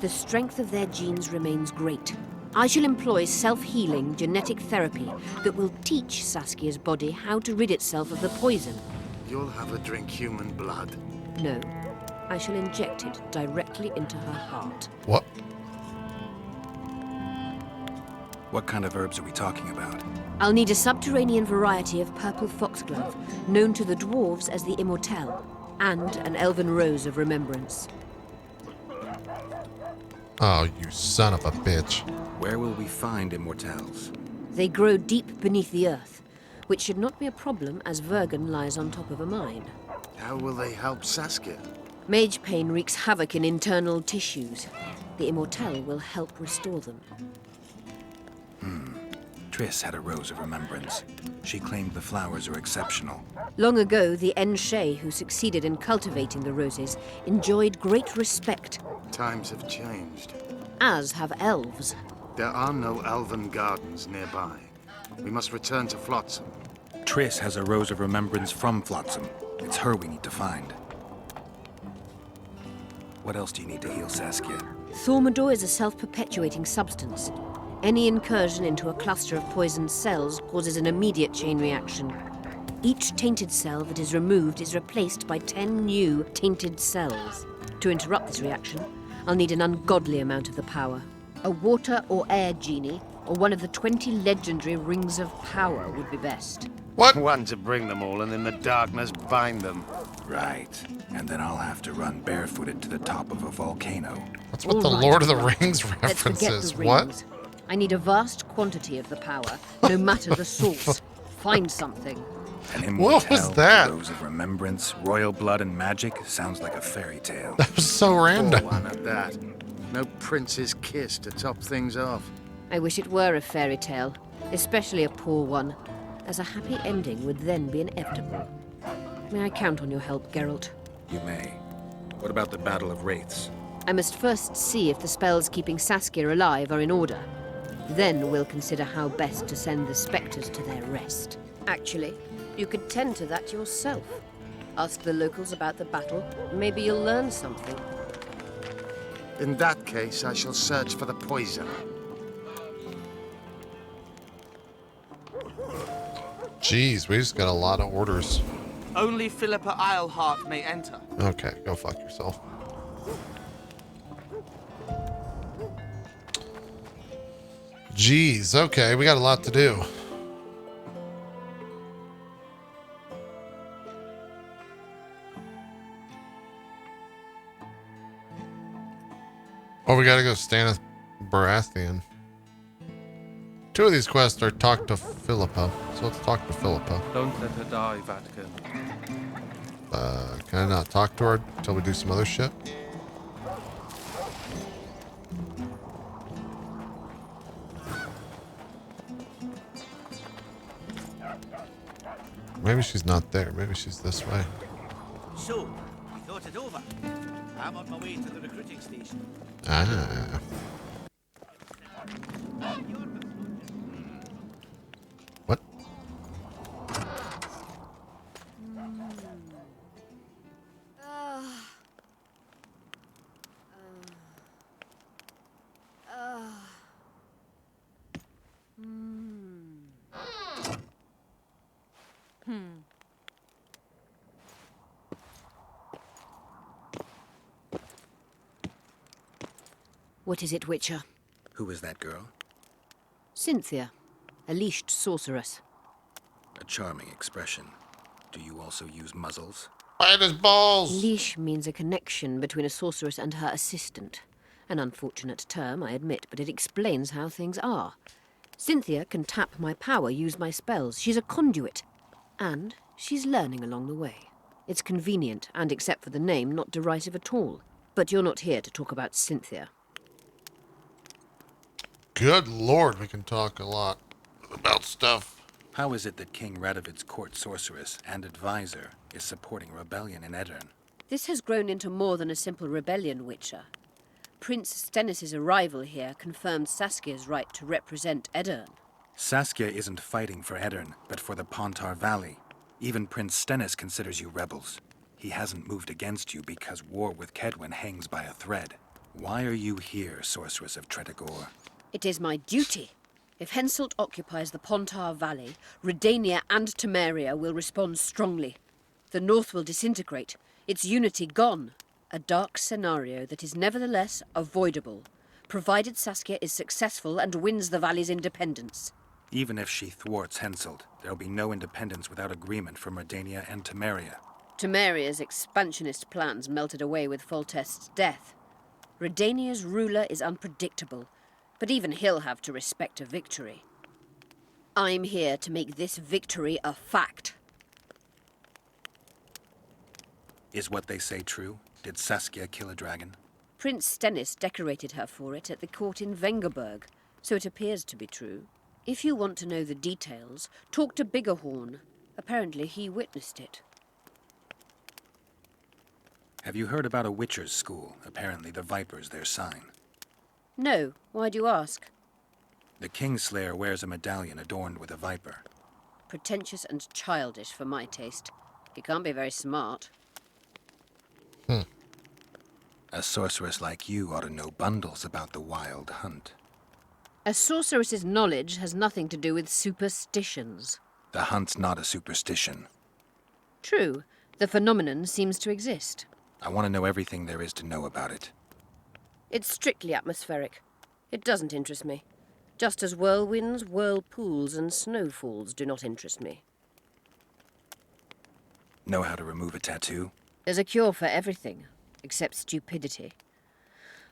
Speaker 10: the strength of their genes remains great. I shall employ self-healing genetic therapy that will teach Saskia's body how to rid itself of the poison.
Speaker 12: You'll have her drink human blood.
Speaker 10: No, I shall inject it directly into her heart.
Speaker 1: What?
Speaker 5: What kind of herbs are we talking about?
Speaker 10: I'll need a subterranean variety of purple foxglove, known to the dwarves as the immortelle, and an elven rose of remembrance.
Speaker 1: Oh, you son of a bitch.
Speaker 5: Where will we find immortelles?
Speaker 10: They grow deep beneath the earth, which should not be a problem as Vergen lies on top of a mine.
Speaker 12: How will they help Saskia?
Speaker 10: Mage pain wreaks havoc in internal tissues. The immortelle will help restore them.
Speaker 5: Triss had a rose of remembrance. She claimed the flowers are exceptional.
Speaker 10: Long ago, the Enshe, who succeeded in cultivating the roses, enjoyed great respect,
Speaker 12: Times have changed.
Speaker 10: as have elves.
Speaker 12: There are no elven gardens nearby. We must return to Flotsam.
Speaker 5: Triss has a rose of remembrance from Flotsam. It's her we need to find. What else do you need to heal Saskia?
Speaker 10: Thaumadour is a self-perpetuating substance. Any incursion into a cluster of poisoned cells causes an immediate chain reaction. Each tainted cell that is removed is replaced by 10 new tainted cells. To interrupt this reaction, I'll need an ungodly amount of the power. A water or air genie, or one of the 20 legendary rings of power would be best.
Speaker 1: What?
Speaker 6: One to bring them all and in the darkness bind them.
Speaker 5: Right. And then I'll have to run barefooted to the top of a volcano.
Speaker 1: That's what
Speaker 10: All
Speaker 1: the
Speaker 10: right,
Speaker 1: Lord of the
Speaker 10: right.
Speaker 1: Rings
Speaker 10: Let's
Speaker 1: reference
Speaker 10: forget
Speaker 1: is.
Speaker 10: the
Speaker 1: What?
Speaker 10: rings. I need a vast quantity of the power, no matter the source. Find something.
Speaker 5: An
Speaker 1: What was
Speaker 5: immortelle,
Speaker 1: that?
Speaker 5: rose of remembrance, royal blood and magic. Sounds like a fairy tale.
Speaker 1: That was so
Speaker 12: Poor
Speaker 1: random.
Speaker 12: one at that. No prince's kiss to top things off.
Speaker 10: I wish it were a fairy tale, especially a poor one, as a happy ending would then be inevitable. May I count on your help, Geralt?
Speaker 5: You may. What about the Battle of Wraiths?
Speaker 10: I must first see if the spells keeping Saskia alive are in order. Then we'll consider how best to send the spectres to their rest. Actually, you could tend to that yourself. Ask the locals about the battle. Maybe you'll learn something.
Speaker 12: In that case, I shall search for the poison.
Speaker 1: Jeez, we just got a lot of orders.
Speaker 13: Only Philippa Eilhart may enter.
Speaker 1: Okay, go fuck yourself. Jeez, okay, we got a lot to do. Oh, we gotta go stand at Baratheon. Two of these quests are talk to Philippa, so let's talk to Philippa.
Speaker 11: Don't let her die, Vatican.
Speaker 1: Can I not talk to her until we do some other shit? Maybe she's not there. Maybe she's this way.
Speaker 6: So, we thought it over. I'm on my way to the recruiting station.
Speaker 1: Ah. What?
Speaker 10: What is it, Witcher?
Speaker 5: Who is that girl?
Speaker 10: Cynthia, a leashed sorceress.
Speaker 5: A charming expression. Do you also use muzzles?
Speaker 1: Bite his balls!
Speaker 10: Leash means a connection between a sorceress and her assistant. An unfortunate term, I admit, but it explains how things are. Cynthia can tap my power, use my spells. She's a conduit. And she's learning along the way. It's convenient, and except for the name, not derisive at all. But you're not here to talk about Cynthia.
Speaker 1: Good lord, we can talk a lot about stuff.
Speaker 5: How is it that King Radovid's court sorceress and advisor is supporting rebellion in Edirn?
Speaker 10: This has grown into more than a simple rebellion, Witcher. Prince Stennis' arrival here confirmed Saskia's right to represent Edirn.
Speaker 5: Saskia isn't fighting for Edirn, but for the Pontar Valley. Even Prince Stennis considers you rebels. He hasn't moved against you because war with Kedwen hangs by a thread. Why are you here, sorceress of Tretogor?
Speaker 10: It is my duty. If Henselt occupies the Pontar Valley, Redania and Temeria will respond strongly. The North will disintegrate, its unity gone. A dark scenario that is nevertheless avoidable, provided Saskia is successful and wins the Valley's independence.
Speaker 5: Even if she thwarts Henselt, there'll be no independence without agreement from Redania and Temeria.
Speaker 10: Temeria's expansionist plans melted away with Foltest's death. Redania's ruler is unpredictable, but even he'll have to respect a victory. I'm here to make this victory a fact.
Speaker 5: Is what they say true? Did Saskia kill a dragon?
Speaker 10: Prince Stennis decorated her for it at the court in Vengerberg, so it appears to be true. If you want to know the details, talk to Biggerhorn. Apparently he witnessed it.
Speaker 5: Have you heard about a Witcher's school? Apparently the Viper's their sign.
Speaker 10: No. Why do you ask?
Speaker 5: The Kingslayer wears a medallion adorned with a viper.
Speaker 10: Pretentious and childish for my taste. He can't be very smart.
Speaker 5: A sorceress like you ought to know bundles about the wild hunt.
Speaker 10: A sorceress's knowledge has nothing to do with superstitions.
Speaker 5: The hunt's not a superstition.
Speaker 10: True. The phenomenon seems to exist.
Speaker 5: I want to know everything there is to know about it.
Speaker 10: It's strictly atmospheric. It doesn't interest me. Just as whirlwinds, whirlpools, and snowfalls do not interest me.
Speaker 5: Know how to remove a tattoo?
Speaker 10: There's a cure for everything, except stupidity.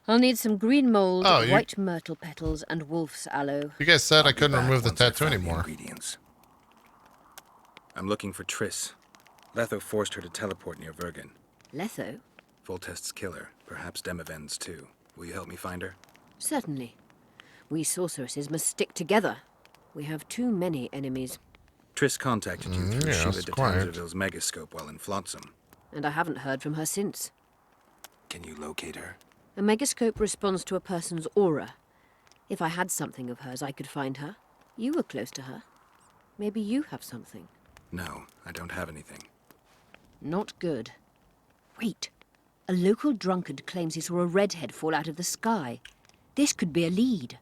Speaker 10: I'll need some green mold, white myrtle petals, and wolf's aloe.
Speaker 1: You guys said I couldn't remove the tattoo anymore.
Speaker 5: I'm looking for Triss. Letho forced her to teleport near Vergen.
Speaker 10: Letho?
Speaker 5: Foltest's killer, perhaps Demavend's too. Will you help me find her?
Speaker 10: Certainly. We sorceresses must stick together. We have too many enemies.
Speaker 5: Triss contacted you through
Speaker 1: yes,
Speaker 5: Sheila de
Speaker 1: quiet.
Speaker 5: Tangerville's megascope while in Flotsam.
Speaker 10: And I haven't heard from her since.
Speaker 5: Can you locate her?
Speaker 10: A megascope responds to a person's aura. If I had something of hers, I could find her. You were close to her. Maybe you have something.
Speaker 5: No, I don't have anything.
Speaker 10: Not good. Wait. A local drunkard claims he saw a redhead fall out of the sky. This could be a lead.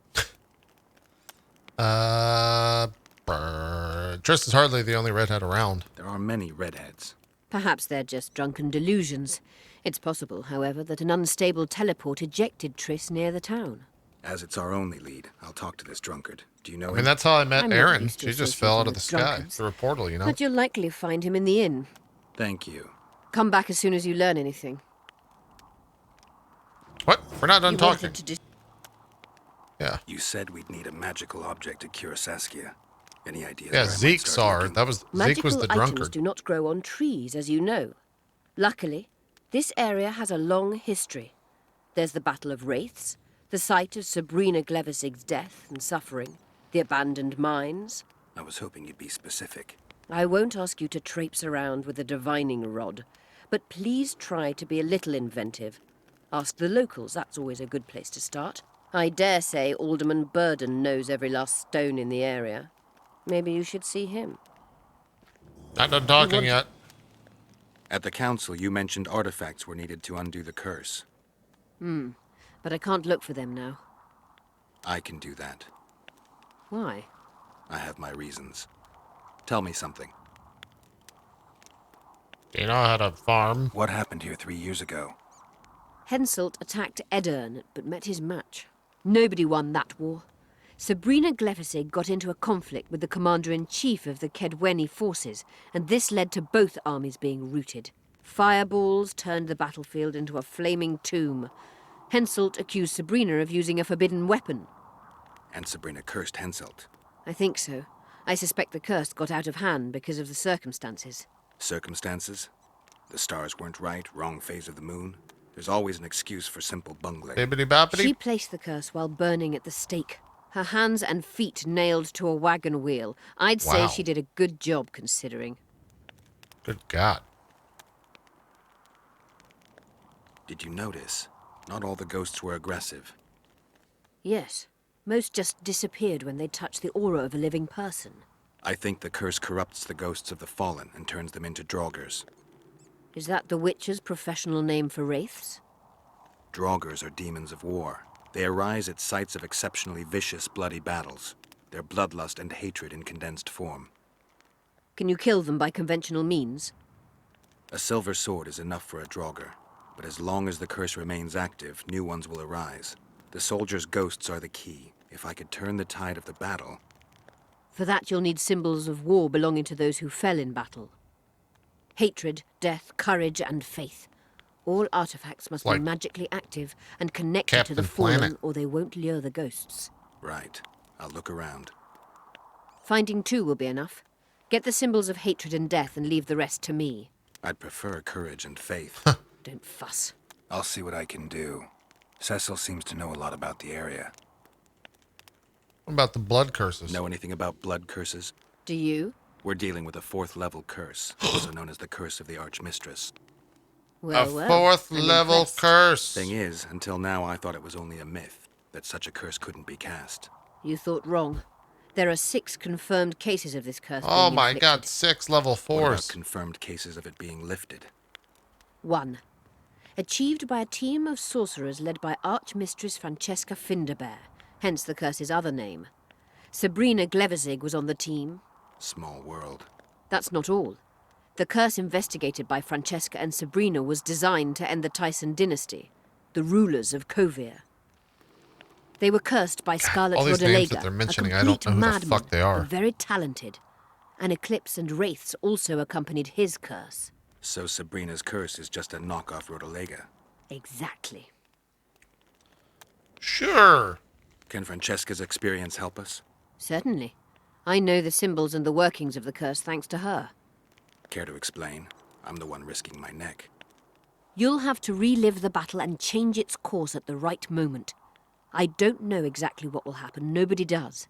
Speaker 1: Triss is hardly the only redhead around.
Speaker 5: There are many redheads.
Speaker 10: Perhaps they're just drunken delusions. It's possible, however, that an unstable teleport ejected Triss near the town.
Speaker 5: As it's our only lead, I'll talk to this drunkard. Do you know him?
Speaker 1: I mean, that's how I met
Speaker 10: I'm not
Speaker 1: Erin.
Speaker 10: used to
Speaker 1: She just fell out of the
Speaker 10: associating with
Speaker 1: sky
Speaker 10: drunkards.
Speaker 1: through a portal, you know?
Speaker 10: But you'll likely find him in the inn.
Speaker 5: Thank you.
Speaker 10: Come back as soon as you learn anything.
Speaker 1: What? We're not done
Speaker 10: You
Speaker 1: talking.
Speaker 10: wanted to
Speaker 1: Yeah.
Speaker 5: You said we'd need a magical object to cure Saskia. Any ideas?
Speaker 1: Yeah,
Speaker 5: where I might
Speaker 1: Zeke's
Speaker 5: start
Speaker 1: are.
Speaker 5: looking?
Speaker 1: That was Zeke
Speaker 10: Magical
Speaker 1: was the
Speaker 10: items
Speaker 1: drunkard.
Speaker 10: do not grow on trees, as you know. Luckily, this area has a long history. There's the Battle of Wraiths, the site of Sabrina Glevisig's death and suffering, the abandoned mines.
Speaker 5: I was hoping you'd be specific.
Speaker 10: I won't ask you to traipse around with a divining rod, but please try to be a little inventive. Ask the locals, that's always a good place to start. I dare say Alderman Burden knows every last stone in the area. Maybe you should see him.
Speaker 1: Not done talking yet.
Speaker 5: At the council, you mentioned artifacts were needed to undo the curse.
Speaker 10: But I can't look for them now.
Speaker 5: I can do that.
Speaker 10: Why?
Speaker 5: I have my reasons. Tell me something.
Speaker 1: Do you know how to farm?
Speaker 5: What happened here 3 years ago?
Speaker 10: Henselt attacked Edern, but met his match. Nobody won that war. Sabrina Glefisig got into a conflict with the commander-in-chief of the Kedweni forces, and this led to both armies being routed. Fireballs turned the battlefield into a flaming tomb. Henselt accused Sabrina of using a forbidden weapon.
Speaker 5: And Sabrina cursed Henselt.
Speaker 10: I think so. I suspect the curse got out of hand because of the circumstances.
Speaker 5: Circumstances? The stars weren't right, wrong phase of the moon. There's always an excuse for simple bungling.
Speaker 1: Bibbidi-boppity.
Speaker 10: She placed the curse while burning at the stake. Her hands and feet nailed to a wagon wheel. I'd say
Speaker 1: Wow.
Speaker 10: she did a good job, considering.
Speaker 1: Good God.
Speaker 5: Did you notice? Not all the ghosts were aggressive.
Speaker 10: Yes. Most just disappeared when they touched the aura of a living person.
Speaker 5: I think the curse corrupts the ghosts of the fallen and turns them into draugrs.
Speaker 10: Is that the Witcher's professional name for wraiths?
Speaker 5: Draugrs are demons of war. They arise at sites of exceptionally vicious, bloody battles. Their bloodlust and hatred in condensed form.
Speaker 10: Can you kill them by conventional means?
Speaker 5: A silver sword is enough for a draugr, but as long as the curse remains active, new ones will arise. The soldiers' ghosts are the key. If I could turn the tide of the battle...
Speaker 10: For that you'll need symbols of war belonging to those who fell in battle. Hatred, death, courage, and faith. All artifacts must be magically active and connected to the fallen, or they won't lure the ghosts.
Speaker 5: Right. I'll look around.
Speaker 10: Finding 2 will be enough. Get the symbols of hatred and death and leave the rest to me.
Speaker 5: I'd prefer courage and faith.
Speaker 10: Don't fuss.
Speaker 5: I'll see what I can do. Cecil seems to know a lot about the area.
Speaker 1: What about the blood curses?
Speaker 5: Know anything about blood curses?
Speaker 10: Do you?
Speaker 5: We're dealing with a 4th level curse, also known as the Curse of the Archmistress.
Speaker 10: Well,
Speaker 1: a 4th level curse.
Speaker 5: Thing is, until now I thought it was only a myth, that such a curse couldn't be cast.
Speaker 10: You thought wrong. There are 6 confirmed cases of this curse.
Speaker 1: Oh my God, 6 level 4s.
Speaker 5: What about confirmed cases of it being lifted?
Speaker 10: 1. Achieved by a team of sorcerers led by Archmistress Francesca Finderbear, hence the curse's other name. Sabrina Glevizig was on the team.
Speaker 5: Small world.
Speaker 10: That's not all. The curse investigated by Francesca and Sabrina was designed to end the Tyson dynasty, the rulers of Kovir. They were cursed by Scarlet
Speaker 1: all these names that
Speaker 10: Rodalega,
Speaker 1: they're mentioning,
Speaker 10: a
Speaker 1: I don't
Speaker 10: complete
Speaker 1: know who the
Speaker 10: madman,
Speaker 1: fuck they are.
Speaker 10: but very talented. An eclipse and wraiths also accompanied his curse.
Speaker 5: So Sabrina's curse is just a knockoff Rodalega.
Speaker 10: Exactly.
Speaker 1: Sure.
Speaker 5: Can Francesca's experience help us?
Speaker 10: Certainly. I know the symbols and the workings of the curse thanks to her.
Speaker 5: Care to explain? I'm the one risking my neck.
Speaker 10: You'll have to relive the battle and change its course at the right moment. I don't know exactly what will happen. Nobody does.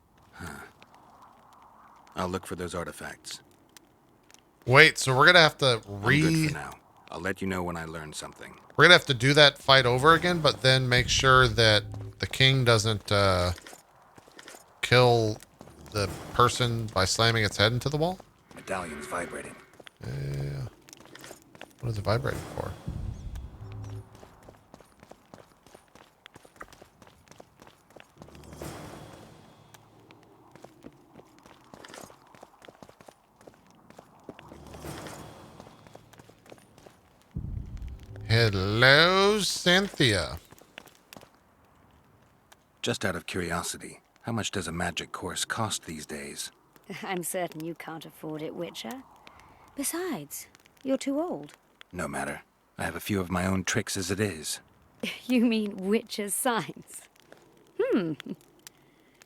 Speaker 5: I'll look for those artifacts.
Speaker 1: Wait, so we're gonna have to
Speaker 5: I'm good for now. I'll let you know when I learn something.
Speaker 1: We're gonna have to do that fight over again, but then make sure that the king doesn't kill the person by slamming its head into the wall.
Speaker 5: Medallion's vibrating.
Speaker 1: Yeah. What is it vibrating for? Hello, Cynthia.
Speaker 5: Just out of curiosity, how much does a magic course cost these days?
Speaker 14: I'm certain you can't afford it, Witcher. Besides, you're too old.
Speaker 5: No matter. I have a few of my own tricks as it is.
Speaker 14: You mean Witcher's signs?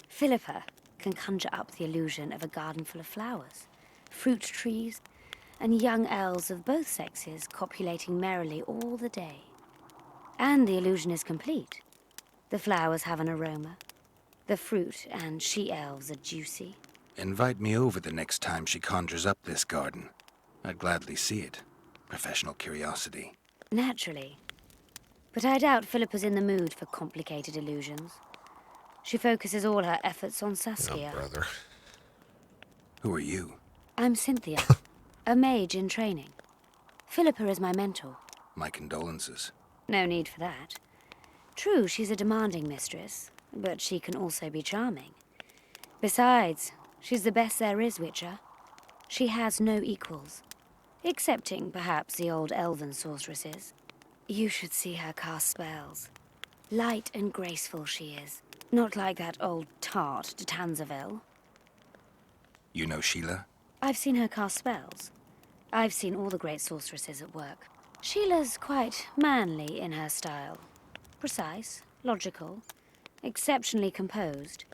Speaker 14: Philippa can conjure up the illusion of a garden full of flowers, fruit trees, and young elves of both sexes copulating merrily all the day. And the illusion is complete. The flowers have an aroma. The fruit and she-elves are juicy.
Speaker 5: Invite me over the next time she conjures up this garden. I'd gladly see it. Professional curiosity.
Speaker 14: Naturally. But I doubt Philippa's in the mood for complicated illusions. She focuses all her efforts on Saskia.
Speaker 1: Brother.
Speaker 5: Who are you?
Speaker 14: I'm Cynthia, a mage in training. Philippa is my mentor.
Speaker 5: My condolences.
Speaker 14: No need for that. True, she's a demanding mistress, but she can also be charming. Besides, she's the best there is, Witcher. She has no equals. Excepting, perhaps, the old elven sorceresses. You should see her cast spells. Light and graceful she is. Not like that old tart de Tanzaville.
Speaker 5: You know Sheila?
Speaker 14: I've seen her cast spells. I've seen all the great sorceresses at work. Sheila's quite manly in her style. Precise, logical, exceptionally composed.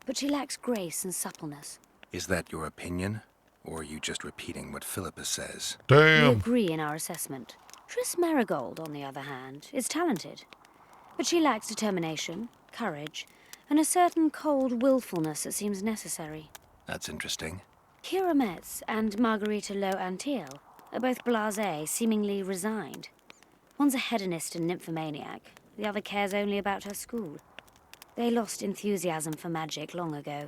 Speaker 14: But she lacks grace and suppleness.
Speaker 5: Is that your opinion? Or are you just repeating what Philippa says?
Speaker 14: We agree in our assessment. Triss Marigold, on the other hand, is talented. But she lacks determination, courage, and a certain cold willfulness that seems necessary.
Speaker 5: That's interesting.
Speaker 14: Kira Metz and Margarita Lo Antiel are both blasé, seemingly resigned. One's a hedonist and nymphomaniac. The other cares only about her school. They lost enthusiasm for magic long ago.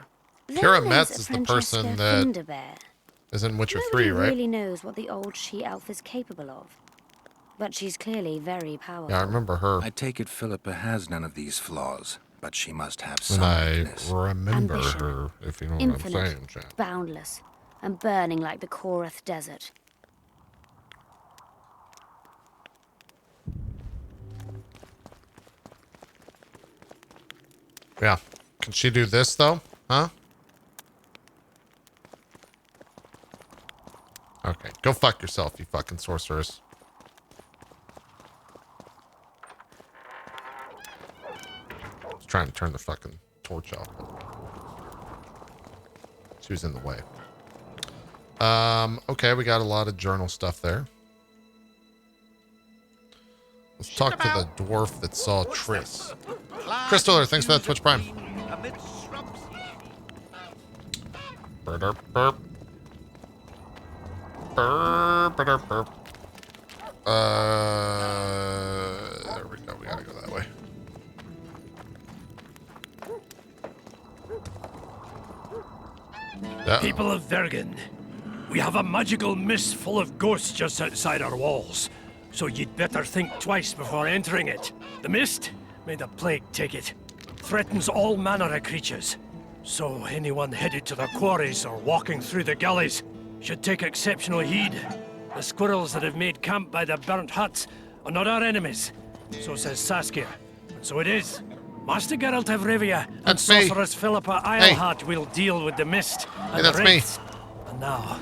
Speaker 1: Kira Metz is the person that is in Witcher 3, right?
Speaker 14: Nobody really knows what the old she-elf is capable of. But she's clearly very powerful.
Speaker 1: Yeah, I remember her.
Speaker 5: I take it Philippa has none of these flaws, but she must have
Speaker 1: And
Speaker 5: some
Speaker 1: I
Speaker 5: weakness.
Speaker 1: remember
Speaker 14: Ambition.
Speaker 1: her, if you know
Speaker 14: Infinite,
Speaker 1: what I'm saying, Chad.
Speaker 14: boundless, and burning like the Korath Desert.
Speaker 1: Yeah. Can she do this, though? Huh? Okay. Go fuck yourself, you fucking sorceress. I was trying to turn the fucking torch off. She was in the way. Okay, we got a lot of journal stuff there. Let's talk to the dwarf that saw Triss. Crystal, thanks for that Twitch Prime. Burp, burp. Burp, burp, burp. There we go. We gotta go that way.
Speaker 15: People of Vergen, we have a magical mist full of ghosts just outside our walls, so you'd better think twice before entering it. The mist, may the plague take it, threatens all manner of creatures. So anyone headed to the quarries or walking through the gullies should take exceptional heed. The squirrels that have made camp by the burnt huts are not our enemies. So says Saskia, and so it is. Master Geralt of Rivia and
Speaker 1: That's me.
Speaker 15: Sorceress Philippa Eilhart will deal with the mist and
Speaker 1: that's
Speaker 15: the
Speaker 1: me.
Speaker 15: wraiths. And now,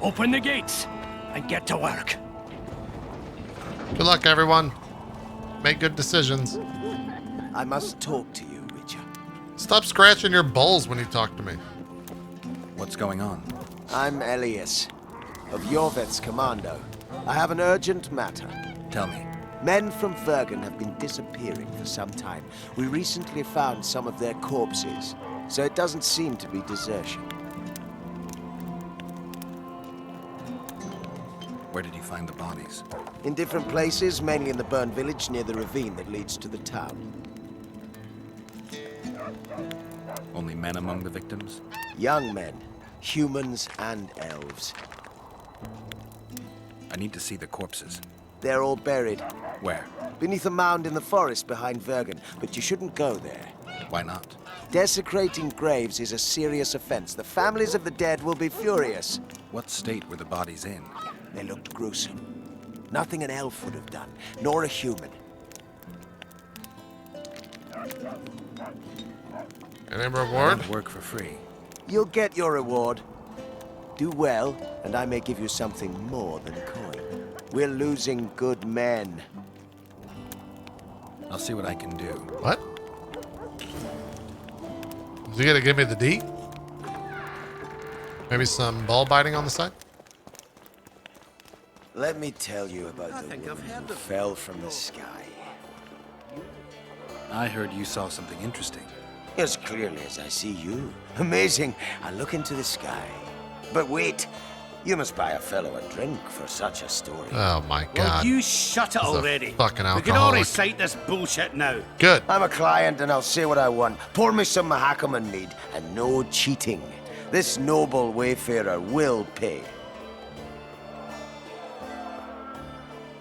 Speaker 15: open the gates and get to work.
Speaker 1: Good luck, everyone. Make good decisions.
Speaker 16: I must talk to you, Witcher.
Speaker 1: Stop scratching your balls when you talk to me.
Speaker 5: What's going on?
Speaker 16: I'm Elias, of Jorvet's commando. I have an urgent matter.
Speaker 5: Tell me.
Speaker 16: Men from Vergen have been disappearing for some time. We recently found some of their corpses, so it doesn't seem to be desertion.
Speaker 5: Where did you find the bodies?
Speaker 16: In different places, mainly in the burned village near the ravine that leads to the town.
Speaker 5: Only men among the victims?
Speaker 16: Young men, humans and elves.
Speaker 5: I need to see the corpses.
Speaker 16: They're all buried.
Speaker 5: Where?
Speaker 16: Beneath a mound in the forest behind Vergen, but you shouldn't go there.
Speaker 5: Why not?
Speaker 16: Desecrating graves is a serious offense. The families of the dead will be furious.
Speaker 5: What state were the bodies in?
Speaker 16: They looked gruesome. Nothing an elf would have done, nor a human.
Speaker 1: Any reward?
Speaker 5: Work for free.
Speaker 16: You'll get your reward. Do well, and I may give you something more than coin. We're losing good men.
Speaker 5: I'll see what I can do.
Speaker 1: What? Is he gonna give me the D? Maybe some ball biting on the side?
Speaker 16: Let me tell you about the woman who fell from the sky.
Speaker 5: I heard you saw something interesting.
Speaker 16: As clearly as I see you. Amazing. I look into the sky. But wait, you must buy a fellow a drink for such a story.
Speaker 1: Oh my God.
Speaker 6: Well, you shut it
Speaker 1: He's a
Speaker 6: already.
Speaker 1: fucking
Speaker 6: We can all
Speaker 1: alcoholic.
Speaker 6: recite this bullshit now.
Speaker 1: Good.
Speaker 16: I'm a client and I'll say what I want. Pour me some Mahakaman mead and no cheating. This noble wayfarer will pay.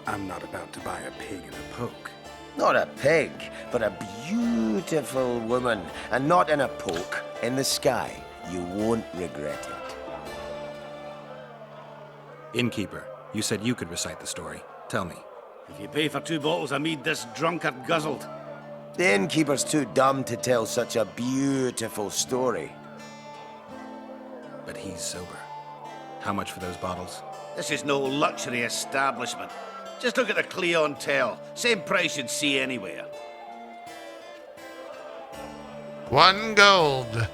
Speaker 5: I'm not about to buy a pig in a poke.
Speaker 16: Not a pig, but a beautiful woman. And not in a poke, in the sky. You won't regret it.
Speaker 5: Innkeeper, you said you could recite the story. Tell me.
Speaker 6: If you pay for 2 bottles of mead, this drunkard guzzled.
Speaker 16: The innkeeper's too dumb to tell such a beautiful story.
Speaker 5: But he's sober. How much for those bottles?
Speaker 6: This is no luxury establishment. Just look at the clientele. Same price you'd see anywhere.
Speaker 1: 1 gold.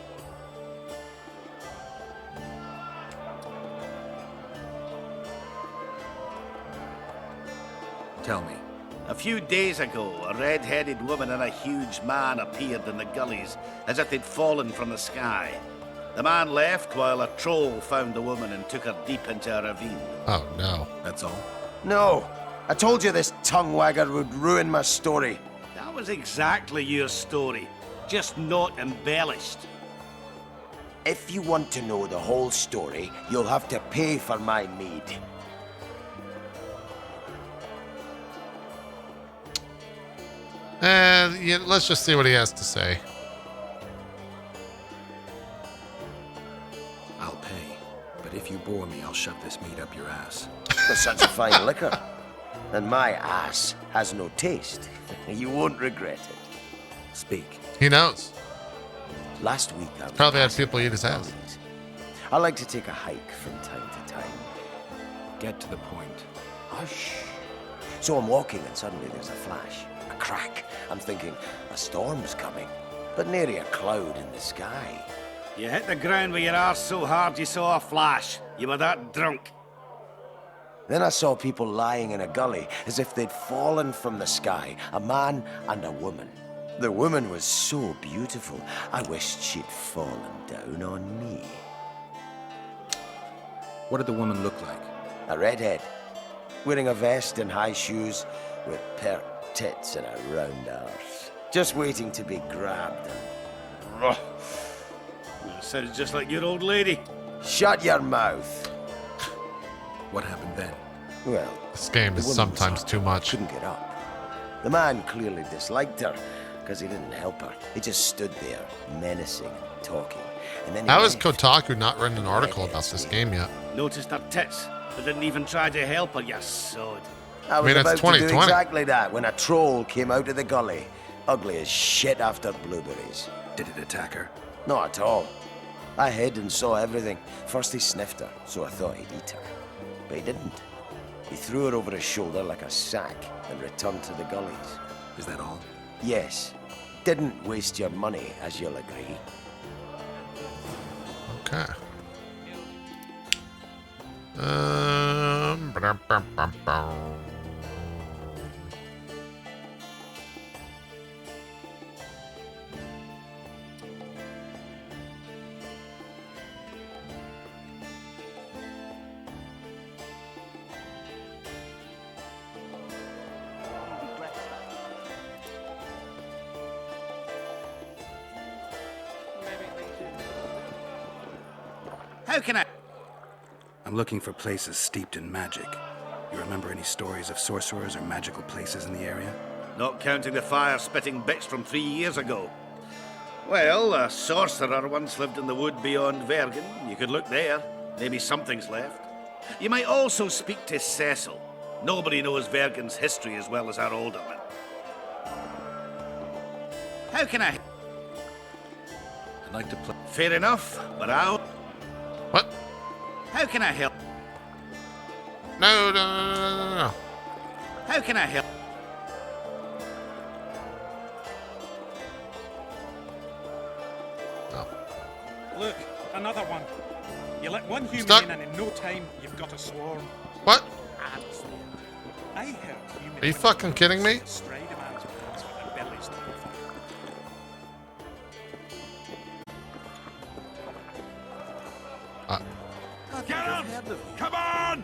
Speaker 5: Tell me.
Speaker 6: A few days ago, a red-headed woman and a huge man appeared in the gullies, as if they'd fallen from the sky. The man left while a troll found the woman and took her deep into a ravine.
Speaker 1: Oh no.
Speaker 5: That's all?
Speaker 16: No. I told you this tongue wagger would ruin my story.
Speaker 6: That was exactly your story, just not embellished.
Speaker 16: If you want to know the whole story, you'll have to pay for my mead.
Speaker 1: Yeah, let's just see what he has to say.
Speaker 5: I'll pay. But if you bore me, I'll shove this meat up your ass.
Speaker 16: For such a fine liquor. And my ass has no taste. You won't regret it.
Speaker 5: Speak.
Speaker 1: He knows.
Speaker 16: Last week I was
Speaker 1: Probably had people eat his ass.
Speaker 16: I like to take a hike from time to time.
Speaker 5: Get to the point.
Speaker 16: Hush. So I'm walking and suddenly there's a flash. A crack. I'm thinking, a storm's coming. But nary a cloud in the sky.
Speaker 6: You hit the ground with your arse so hard you saw a flash. You were that drunk.
Speaker 16: Then I saw people lying in a gully as if they'd fallen from the sky. A man and a woman. The woman was so beautiful, I wished she'd fallen down on me.
Speaker 5: What did the woman look like?
Speaker 16: A redhead, wearing a vest and high shoes with pert tits and a round arse. Just waiting to be grabbed and...
Speaker 6: That sounds just like your old lady.
Speaker 16: Shut your mouth.
Speaker 5: What happened then?
Speaker 16: Well,
Speaker 1: This game is sometimes too much.
Speaker 16: Couldn't get up. The man clearly disliked her, because he didn't help her. He just stood there, menacing and talking. And then he
Speaker 1: How has
Speaker 16: left.
Speaker 1: Kotaku not written an article about this game yet?
Speaker 6: Noticed her tits, but didn't even try to help her, you sod.
Speaker 16: I was
Speaker 1: mean, it's
Speaker 16: about to do
Speaker 1: 2020.
Speaker 16: exactly that when a troll came out of the gully. Ugly as shit after blueberries.
Speaker 5: Did it attack her?
Speaker 16: Not at all. I hid and saw everything. First he sniffed her, so I thought he'd eat her. But he didn't. He threw her over his shoulder like a sack and returned to the gullies.
Speaker 5: Is that all?
Speaker 16: Yes. Didn't waste your money, as you'll agree.
Speaker 1: Okay.
Speaker 6: How can I...
Speaker 5: I'm looking for places steeped in magic. You remember any stories of sorcerers or magical places in the area?
Speaker 6: Not counting the fire-spitting bitch from 3 years ago. Well, a sorcerer once lived in the wood beyond Vergen. You could look there. Maybe something's left. You might also speak to Cecil. Nobody knows Vergen's history as well as our alderman. How can I...
Speaker 5: I'd like to play...
Speaker 6: Fair enough, but I'll...
Speaker 1: What?
Speaker 6: How can I help?
Speaker 1: No, no, no, no, no, no.
Speaker 6: How can I help? Look, another one. You let one human
Speaker 1: Stuck.
Speaker 6: in and in no time you've got a swarm.
Speaker 1: What?
Speaker 6: Ants there. I heard human...
Speaker 1: Are you fucking kidding me?
Speaker 6: Stride a man's pants with their bellies to go
Speaker 7: Get him! Come on!